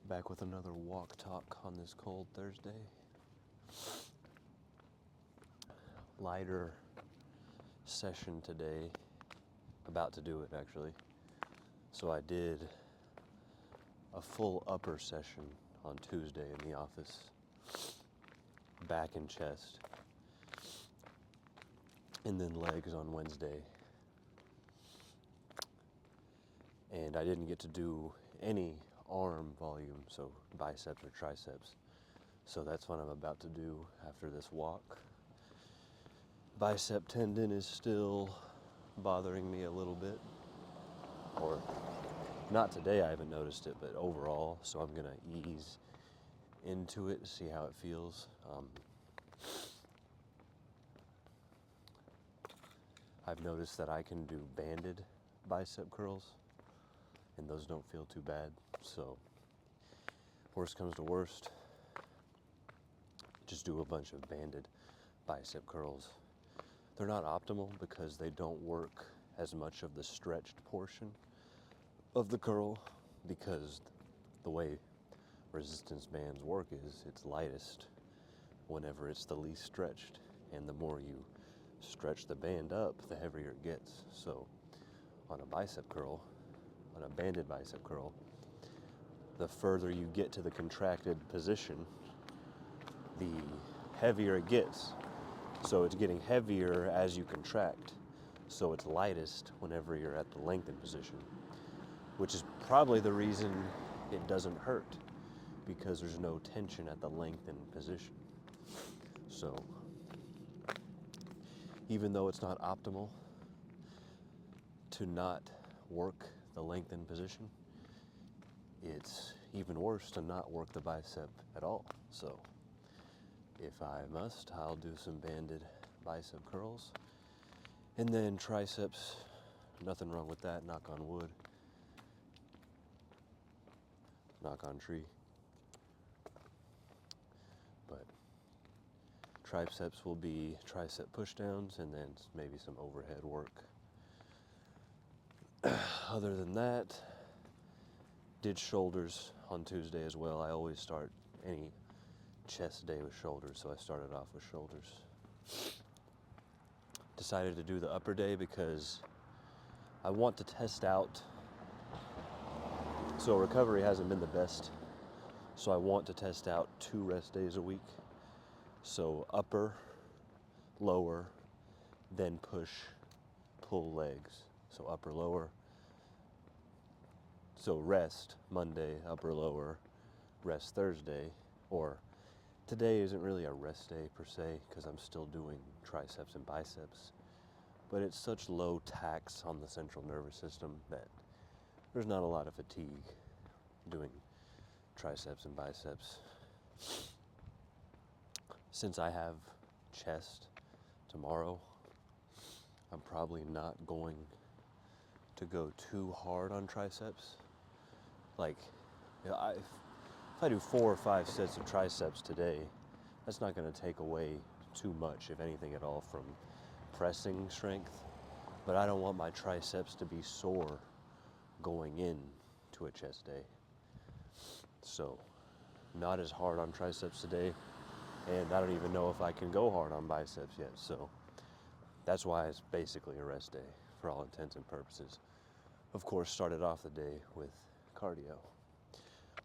Back with another walk talk on this cold Thursday. Lighter session today. About to do it actually. So I did a full upper session on Tuesday in the office. Back and chest. And then legs on Wednesday. And I didn't get to do any arm volume, so biceps or triceps. So that's what I'm about to do after this walk. Bicep tendon is still bothering me a little bit. Or not today, I haven't noticed it, but overall. So I'm gonna ease into it, see how it feels. I've noticed that I can do banded bicep curls, and those don't feel too bad. So worst comes to worst, just do a bunch of banded bicep curls. They're not optimal because they don't work as much of the stretched portion of the curl, because the way resistance bands work is it's lightest whenever it's the least stretched, and the more you stretch the band up, the heavier it gets. So on a bicep curl, on a banded bicep curl, the further you get to the contracted position, the heavier it gets. So it's getting heavier as you contract. So it's lightest whenever you're at the lengthened position, which is probably the reason it doesn't hurt, because there's no tension at the lengthened position. So even though it's not optimal to not work the lengthened position, it's even worse to not work the bicep at all. So if I must, I'll do some banded bicep curls. And then triceps, nothing wrong with that, knock on wood. Knock on tree. But triceps will be tricep pushdowns and then maybe some overhead work. Other than that, did shoulders on Tuesday as well. I always start any chest day with shoulders, so I started off with shoulders. Decided to do the upper day because I want to test out. So recovery hasn't been the best, so I want to test out 2 rest days a week. So upper, lower, then push, pull legs. So upper, lower. So rest Monday, upper, lower, rest Thursday. Or today isn't really a rest day per se, because I'm still doing triceps and biceps. But it's such low tax on the central nervous system that there's not a lot of fatigue doing triceps and biceps. Since I have chest tomorrow, I'm probably not going to go too hard on triceps. Like, if I do 4 or 5 sets of triceps today, that's not going to take away too much, if anything at all, from pressing strength. But I don't want my triceps to be sore going in to a chest day. So, not as hard on triceps today, and I don't even know if I can go hard on biceps yet. So that's why it's basically a rest day for all intents and purposes. Of course, started off the day with cardio.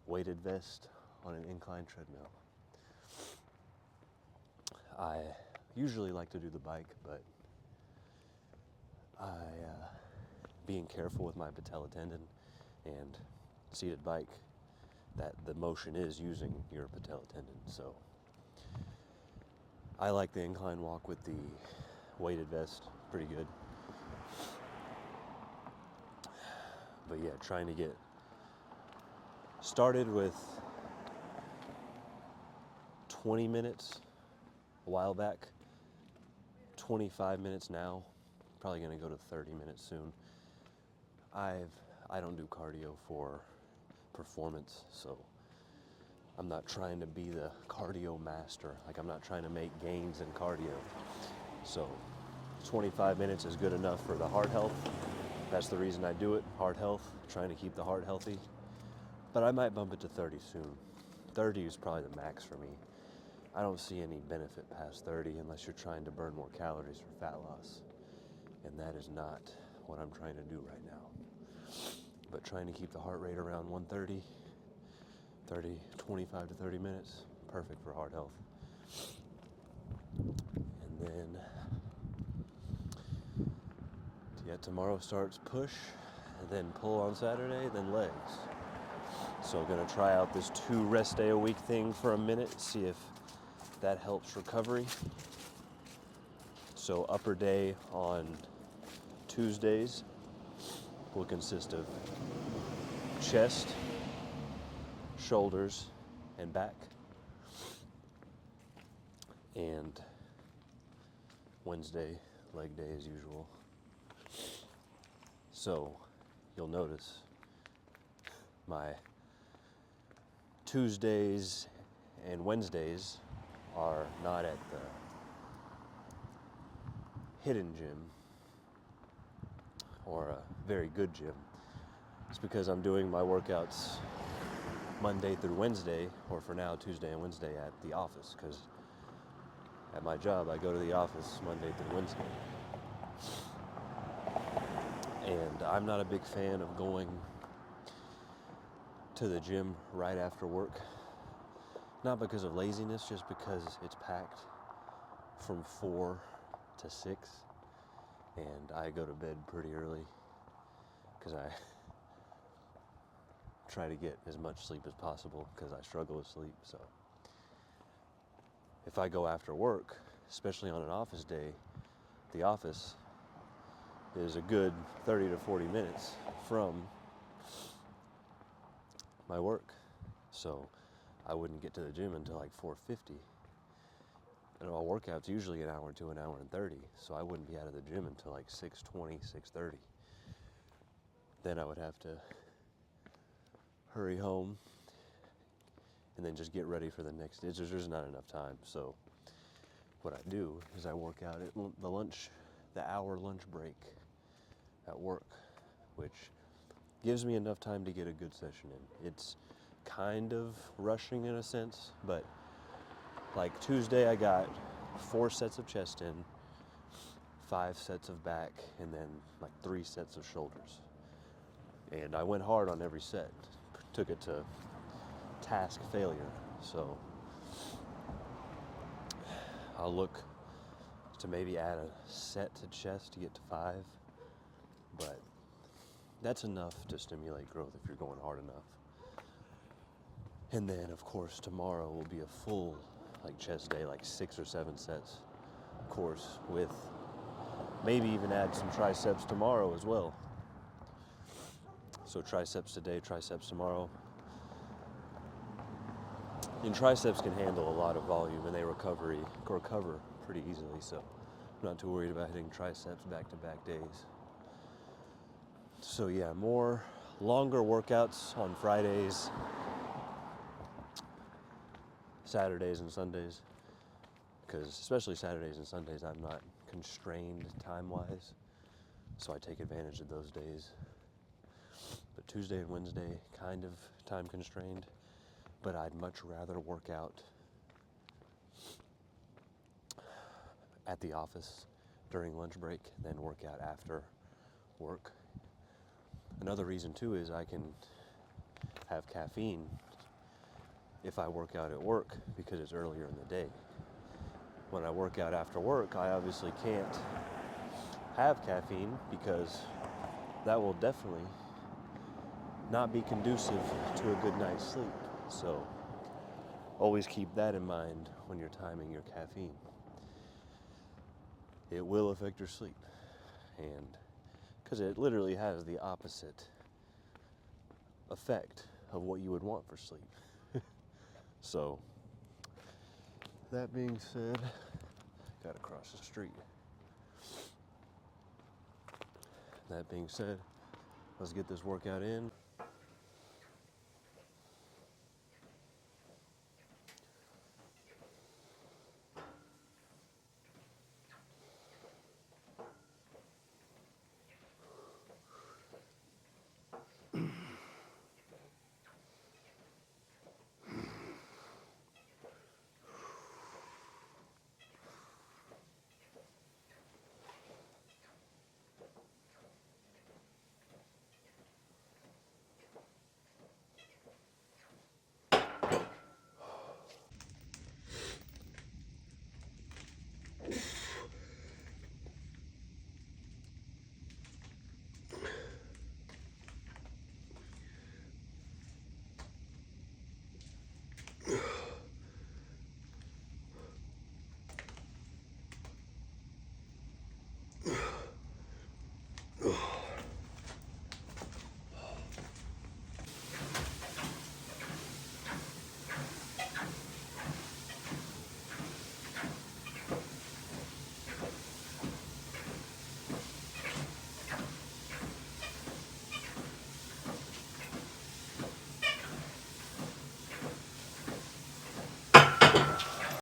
Weighted vest on an incline treadmill. I usually like to do the bike, but being careful with my patella tendon and seated bike, that the motion is using your patella tendon. So I like the incline walk with the weighted vest, pretty good. But yeah, trying to get started with 20 minutes a while back, 25 minutes now, probably gonna go to 30 minutes soon. I don't do cardio for performance, so I'm not trying to be the cardio master. Like, I'm not trying to make gains in cardio. So 25 minutes is good enough for the heart health. That's the reason I do it, heart health, trying to keep the heart healthy. But I might bump it to 30 soon. 30 is probably the max for me. I don't see any benefit past 30 unless you're trying to burn more calories for fat loss. And that is not what I'm trying to do right now. But trying to keep the heart rate around 130, 25 to 30 minutes, perfect for heart health. And then, yeah, tomorrow starts push, and then pull on Saturday, then legs. So I'm gonna try out this 2 rest day a week thing for a minute, see if that helps recovery. So upper day on Tuesdays will consist of chest, shoulders, and back. And Wednesday, leg day as usual. So you'll notice my Tuesdays and Wednesdays are not at the hidden gym or a very good gym. It's because I'm doing my workouts Monday through Wednesday, or for now Tuesday and Wednesday at the office, because at my job I go to the office Monday through Wednesday. And I'm not a big fan of going to the gym right after work. Not because of laziness, just because it's packed from 4 to 6. And I go to bed pretty early because I try to get as much sleep as possible because I struggle with sleep. So if I go after work, especially on an office day, the office is a good 30 to 40 minutes from my work. So I wouldn't get to the gym until like 4:50. And our workout's usually an hour to an hour and 30, so I wouldn't be out of the gym until like 6:20, 6:30. Then I would have to hurry home and then just get ready for the next day. There's not enough time. So what I do is I work out at the hour lunch break at work, which gives me enough time to get a good session in. It's kind of rushing in a sense, but like Tuesday I got 4 sets of chest in, 5 sets of back, and then like 3 sets of shoulders. And I went hard on every set, took it to task failure. So I'll look to maybe add a set to chest to get to 5, but that's enough to stimulate growth if you're going hard enough. And then of course tomorrow will be a full like chest day, like 6 or 7 sets, of course, with maybe even add some triceps tomorrow as well. So triceps today, triceps tomorrow. And triceps can handle a lot of volume and they recover pretty easily, so I'm not too worried about hitting triceps back-to-back days. So yeah, more longer workouts on Fridays, Saturdays and Sundays, because especially Saturdays and Sundays I'm not constrained time-wise, so I take advantage of those days. But Tuesday and Wednesday, kind of time constrained, but I'd much rather work out at the office during lunch break than work out after work. Another reason too is I can have caffeine if I work out at work because it's earlier in the day. When I work out after work, I obviously can't have caffeine because that will definitely not be conducive to a good night's sleep. So always keep that in mind when you're timing your caffeine. It will affect your sleep, and because it literally has the opposite effect of what you would want for sleep. So that being said, gotta cross the street. That being said, let's get this workout in.